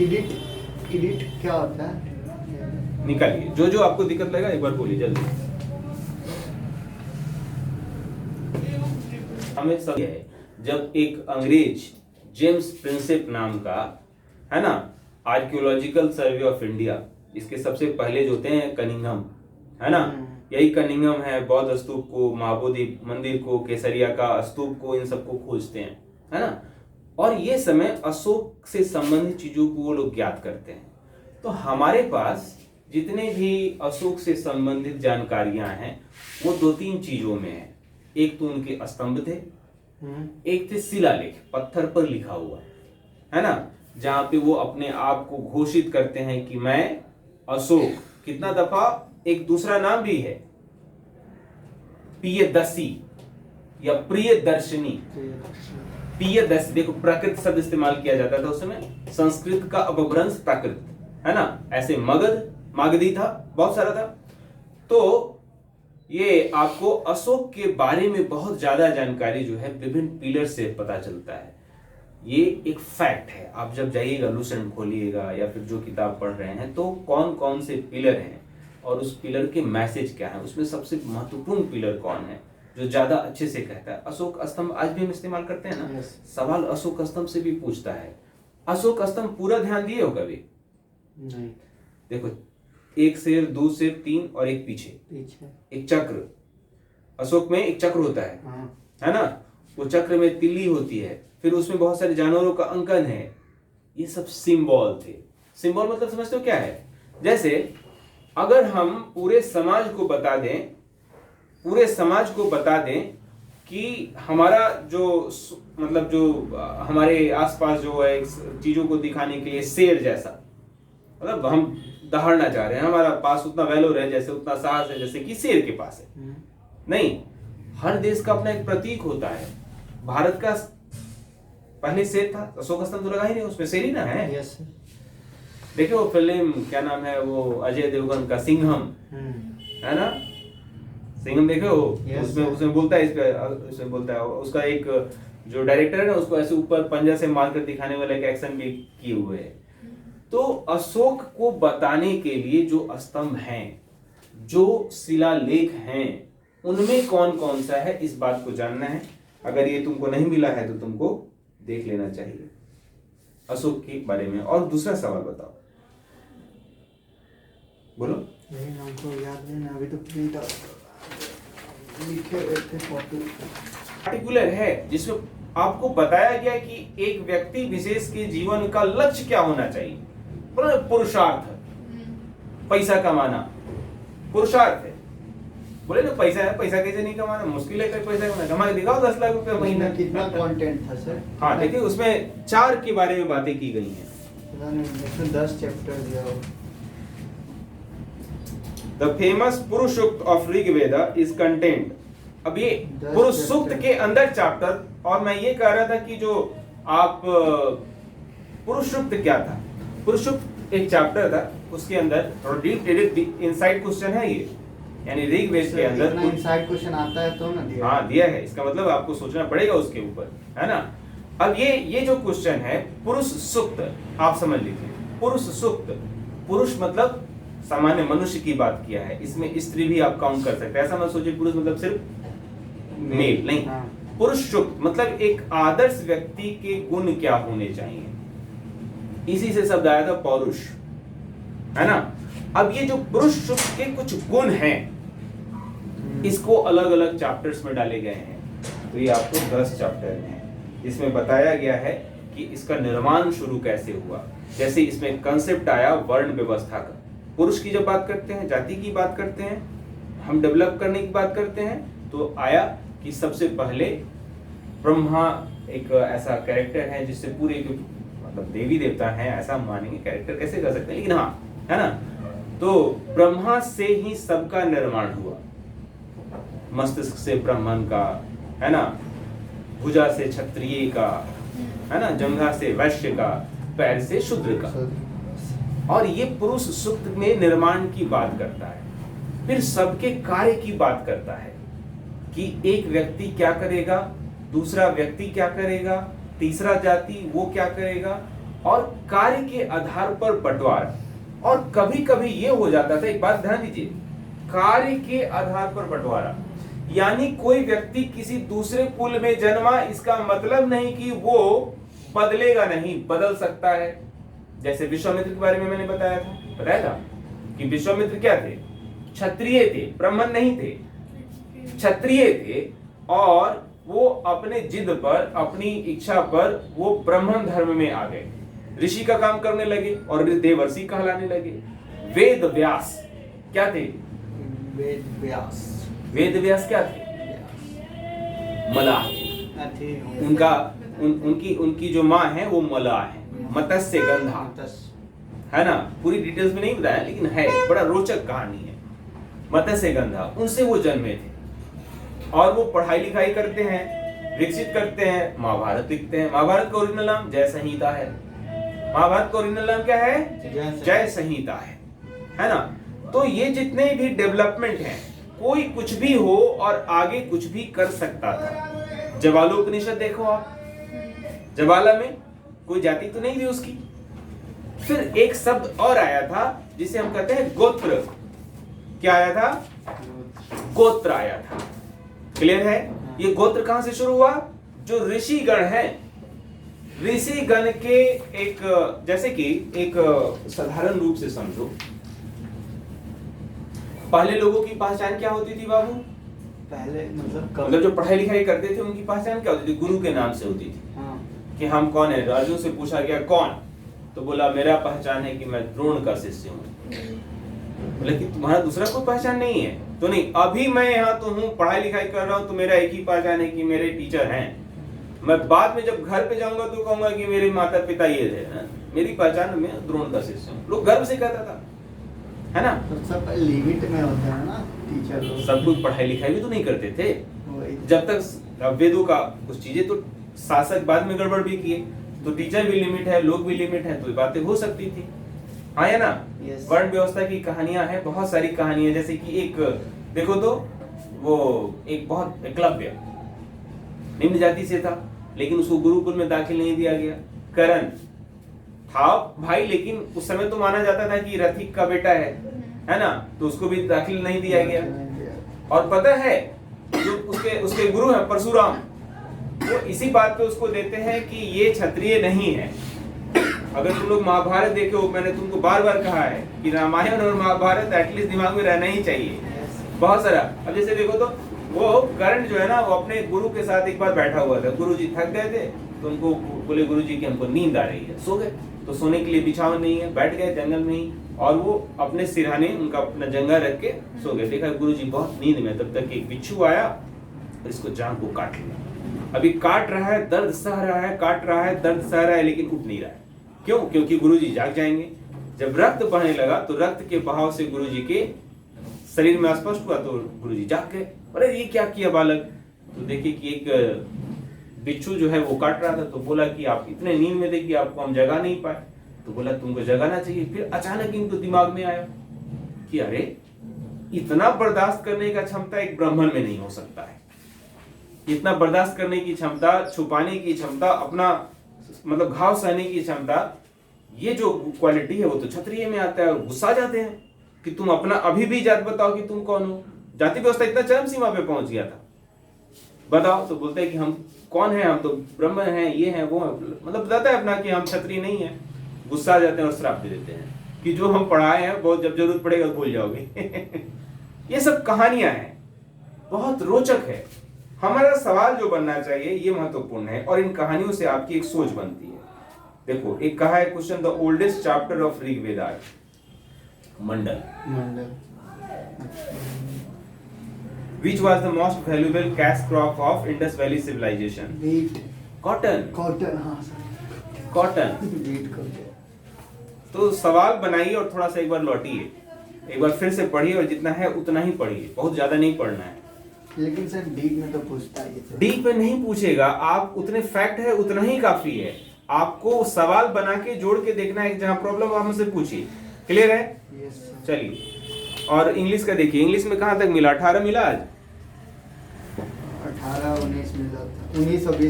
Edit edit क्या होता है? निकालिए जो जो आपको दिक्कत लगा, एक बार बोलिए जल्दी। हमें सब है, जब एक अंग्रेज जेम्स प्रिंसेप नाम का, है ना, आर्कियोलॉजिकल सर्वे ऑफ इंडिया, इसके सबसे पहले जो होते हैं कनिंघम, है ना, यही कनिंघम है, बौद्ध स्तूप को, महाबोधि मंदिर को, केसरिया का स्तूप को, इन सबको खोजते हैं, है ना। और ये समय अशोक से संबंधित चीजों को वो लोग ज्ञात करते हैं। तो हमारे पास जितने भी अशोक से संबंधित जानकारियां हैं वो दो तीन चीजों में है। एक तो उनके स्तंभ थे, एक थे शिलालेख, पत्थर पर लिखा हुआ, है ना, जहां पे वो अपने आप को घोषित करते हैं कि मैं अशोक। कितना दफा, एक दूसरा नाम भी है प्रियदर्शी या प्रियदर्शनी। प्रियदर्शी, देखो प्राकृत शब्द इस्तेमाल किया जाता था उस समय, संस्कृत का अपभ्रंश प्राकृत, है ना। ऐसे मगध, मागधी था, बहुत सारा था। तो ये आपको अशोक के बारे में बहुत ज्यादा जानकारी जो है विभिन्न पिलर से पता चलता है। ये एक फैक्ट है। आप जब जाइएगा, लूसेंट खोलिएगा या फिर जो किताब पढ़ रहे हैं, तो कौन कौन से पिलर हैं और उस पिलर के मैसेज क्या है, उसमें सबसे महत्वपूर्ण पिलर कौन है जो ज्यादा अच्छे से कहता है। अशोक स्तंभ आज भी हम इस्तेमाल करते हैं ना। सवाल अशोक स्तंभ से भी पूछता है। अशोक स्तंभ पूरा ध्यान दिए हो कभी? नहीं। देखो, एक शेर, दो शेर, तीन और एक पीछे एक चक्र। अशोक में एक चक्र होता है ना। वो चक्र में तिल्ली होती है, फिर उसमें बहुत सारे जानवरों का अंकन है। ये सब सिंबल थे। सिंबल मतलब समझते हो क्या है? जैसे अगर हम पूरे समाज को बता दें, पूरे समाज को बता दें कि हमारा जो मतलब जो हमारे आसपास जो है चीजों को दिखाने के लिए शेर जैसा, मतलब हम दहाड़ना चाह रहे हैं, हमारा पास उतना वैलोर है, जैसे उतना साहस है जैसे कि शेर के पास है। नहीं, हर देश का अपना एक प्रतीक होता है। भारत का पहले शेर था, अशोक स्तंभ तो लगा ही नहीं, उसमें शेर ही ना है। यस। देखो वो फिल्म क्या नाम है, वो अजय देवगन का सिंघम, है ना, सिंघम देखे हो? उसमें बोलता है, इसमें बोलता है, उसका एक जो डायरेक्टर है ना, उसको ऐसे ऊपर पंजा से मारकर दिखाने वाला एक एक्शन भी किए हुए है। तो अशोक को बताने के लिए जो स्तंभ हैं, जो शिलालेख हैं, उनमें कौन कौन सा है, इस बात को जानना है। अगर ये तुमको नहीं मिला है तो तुमको देख लेना चाहिए अशोक के बारे में। और दूसरा सवाल बताओ, बोलो। नहीं, हमको याद नहीं ना, अभी तो प्रिंट लिखे हुए थे फोटो। पार्टिकुलर है जिसमें आपको बताया गया कि एक व्यक्ति विशेष के जीवन का लक्ष्य क्या होना चाहिए। पुरुषार्थ, पैसा कमाना पुरुषार्थ है। बोले ना पैसा है, पैसा कैसे नहीं कमाना, मुश्किल है। पैसा कमा के दिखाओ 10 लाख रुपए महीना। कितना कंटेंट था सर? हाँ देखिए, उसमें 4 के बारे में बातें की गई हैं। इसमें 10 चैप्टर दिया हो। The famous पुरुष सूक्त of ऋग्वेदा is contained। अब ये पुरुष सूक्त के अंदर चैप्टर, और मैं ये कह रहा था कि जो आप पुरुष सूक्त क्या था, पुरुष सूक्त एक चैप्टर था, उसके अंदर और डीप इनसाइड क्वेश्चन है ये, यानी ऋग्वेद के अंदर इनसाइड क्वेश्चन आता है तो ना दिया। हाँ दिया है, इसका मतलब आपको सोचना पड़ेगा उसके ऊपर, है ना। अब ये जो क्वेश्चन है पुरुष सूक्त, आप समझ लीजिए पुरुष सूक्त, पुरुष मतलब सामान्य मनुष्य की बात किया है, इसमें स्त्री भी आप काउंट कर सकते हैं। ऐसा मत सोचिए पुरुष मतलब सिर्फ मेल, नहीं। पुरुष सूक्त मतलब एक आदर्श व्यक्ति के गुण क्या होने चाहिए, इसी से शब्द आया था पौरुष, है ना। अब ये जो पुरुष सूक्त के कुछ गुण हैं, इसको अलग अलग चैप्टर्स में डाले गए हैं। तो ये आपको 10 चैप्टर हैं, इसमें बताया गया है कि इसका निर्माण शुरू कैसे हुआ। जैसे इसमें कंसेप्ट आया वर्ण व्यवस्था का, पुरुष की जब बात करते हैं, जाति की बात करते हैं, हम डेवलप करने की बात करते हैं, तो आया कि सबसे पहले ब्रह्मा एक ऐसा कैरेक्टर है जिससे पूरे मतलब देवी देवता हैं ऐसा मानेंगे, कैरेक्टर कैसे कर सकते हैं, लेकिन हाँ, है ना। तो ब्रह्मा से ही सबका निर्माण हुआ, मस्तिष्क से ब्राह्मण का, है ना, भुजा से क्षत्रिय का, है ना, जंघा से वैश्य का, पैर से शूद्र का। और ये पुरुष सूक्त में निर्माण की बात करता है। फिर सबके कार्य की बात करता है कि एक व्यक्ति क्या करेगा, दूसरा व्यक्ति क्या करेगा, तीसरा जाति वो क्या करेगा, और कार्य के आधार पर बंटवारा। और कभी कभी ये हो जाता था, एक बात ध्यान दीजिए, कार्य के आधार पर बंटवारा, यानी कोई व्यक्ति किसी दूसरे कुल में जन्मा, इसका मतलब नहीं कि वो बदलेगा नहीं, बदल सकता है। जैसे विश्वामित्र के बारे में मैंने बताया था कि विश्वामित्र क्या थे? क्षत्रिय थे, ब्राह्मण नहीं थे, क्षत्रिय थे। और वो अपने जिद पर, अपनी इच्छा पर वो ब्राह्मण धर्म में आ गए, ऋषि का काम करने लगे और देवर्षि कहलाने लगे। वेद व्यास क्या थे? वेद व्यास क्या थे? मलाह थे। उनकी जो माँ है वो मलाह है, मत्स्य गंधा, है ना। पूरी डिटेल्स में नहीं बताया, लेकिन है, बड़ा रोचक कहानी है। मत्स्य गंधा, उनसे वो जन्मे थे और वो पढ़ाई लिखाई करते हैं, विकसित करते हैं, महाभारत लिखते हैं। महाभारत का ओरिजिनल नाम जय संहिता है। महाभारत का ओरिजिनल नाम क्या है? जय संहिता है ना। तो ये जितने भी डेवलपमेंट हैं, कोई कुछ भी हो और आगे कुछ भी कर सकता था। ज्वालोपनिषद देखो आप, ज्वाला में कोई जाति तो नहीं थी उसकी। फिर एक शब्द और आया था जिसे हम कहते हैं गोत्र। क्या आया था? गोत्र आया था। क्लियर है? ये गोत्र कहां से शुरू हुआ? जो ऋषिगण हैं, ऋषिगण के एक, जैसे कि एक साधारण रूप से समझो, पहले लोगों की पहचान क्या होती थी बाबू? पहले मतलब जो पढ़ाई लिखाई करते थे उनकी पहचान क्या होती थी? गुरु के नाम से होती थी। हाँ। कि हम कौन है? अर्जुन से पूछा गया कौन, तो बोला मेरा पहचान है कि मैं द्रोण का शिष्य हूँ। बोले कि तुम्हारा दूसरा कोई पहचान नहीं है? तो नहीं, अभी मैं यहाँ तो हूँ, पढ़ाई लिखाई कर रहा हूँ, तो मेरा एक ही पहचान है कि मेरे टीचर हैं। मैं बाद में जब घर पे जाऊंगा तो कहूंगा कि मेरे माता पिता ये थे। मेरी पहचान में द्रोण का शिष्य हूँ। लोग गर्व से कहता था, है ना। तो सब लिमिट में होता है ना टीचर लोग। सब कुछ पढ़ाई लिखाई भी तो नहीं करते थे जब तक वेदों का कुछ चीजें, तो शासक बाद में गड़बड़ भी किए, तो टीचर भी लिमिट है, लोग भी लिमिट है, तो बातें हो सकती थी। हाँ या ना। वर्ण व्यवस्था की कहानियां हैं, बहुत सारी कहानियां। जैसे कि एक देखो तो वो एक बहुत एकलव्य निम्न जाति से था, लेकिन उसको गुरुकुल में दाखिल नहीं दिया गया। करण था भाई, लेकिन उस समय तो माना जाता था कि रथिक का बेटा है ना, तो उसको भी दाखिल नहीं दिया गया। और पता है जो उसके गुरु हैं परशुराम, वो इसी बात पे उसको देते हैं कि ये क्षत्रिय नहीं है। अगर तुम लोग महाभारत देखे हो, मैंने तुमको बार बार कहा है कि रामायण और महाभारत एटलीस्ट दिमाग में रहना ही चाहिए, बहुत सारा। अब जैसे देखो तो वो कर्ण जो है ना, वो अपने गुरु के साथ एक बार बैठा हुआ था। गुरु जी थक गए थे तो उनको बोले, गुरु जी की हमको नींद आ रही है, सो गए। तो सोने के लिए बिछावन नहीं है, बैठ गए जंगल में ही, और वो अपने सिरहाने उनका अपना जंगा रख के सो गए। देखा गुरु जी बहुत नींद में, तब तक एक बिच्छू आया और इसको जान को काट लिया। अभी काट रहा है, दर्द सह रहा है, काट रहा है, दर्द सह रहा है, लेकिन उठ नहीं रहा है। क्यों? क्योंकि गुरुजी जाग जाएंगे। जब रक्त बहने लगा तो रक्त के बहाव से गुरुजी के शरीर में अस्पष्ट हुआ, तो गुरुजी जाग गए। अरे ये क्या किया बालक? तो देखिए कि एक बिच्छू जो है वो काट रहा था, तो बोला कि आप इतने नींद में थे कि आपको हम जगा नहीं पाए। तो बोला तुमको जगाना चाहिए। फिर अचानक इनको दिमाग में आया कि अरे इतना बर्दाश्त करने का क्षमता एक ब्राह्मण में नहीं हो सकता है। इतना बर्दाश्त करने की क्षमता, छुपाने की क्षमता, अपना मतलब घाव सहने की क्षमता, ये जो क्वालिटी है वो तो क्षत्रिय में आता है। और गुस्सा जाते हैं कि तुम अपना अभी भी जात बताओ कि तुम कौन हो। जाति व्यवस्था इतना चरम सीमा पे पहुंच गया था, बताओ। तो बोलते हैं कि हम कौन है, हम तो ब्राह्मण हैं, ये हैं वो है, मतलब बताता है अपना कि हम क्षत्रिय नहीं है। गुस्सा आ जाते हैं और श्राप दे देते हैं कि जो हम पढ़ाए हैं बहुत, जब जरूरत पड़ेगा भूल जाओगे। ये सब कहानियां हैं, बहुत रोचक है। हमारा सवाल जो बनना चाहिए ये महत्वपूर्ण है, और इन कहानियों से आपकी एक सोच बनती है। देखो एक कहा है question, the oldest chapter of Rigveda, Mandal. Which was the most valuable cash crop of Indus Valley civilization? Wheat. Cotton. Cotton, हाँ Cotton. Wheat cotton. तो सवाल बनाइए और थोड़ा सा एक बार लौटिए, एक बार फिर से पढ़िए, और जितना है उतना ही पढ़िए, बहुत ज्यादा नहीं पढ़ना है। लेकिन सर डीप में तो पूछता है। डीप में नहीं पूछेगा, आप उतने फैक्ट है उतना ही काफी है। आपको सवाल बना के जोड़ के देखना है, जहां प्रॉब्लम आप मुझसे पूछिए। क्लियर है? यस। चलिए, और इंग्लिश का देखिए, इंग्लिश में कहां तक मिला? 18 मिला आज? 18 19 मिला था, 19 और 20।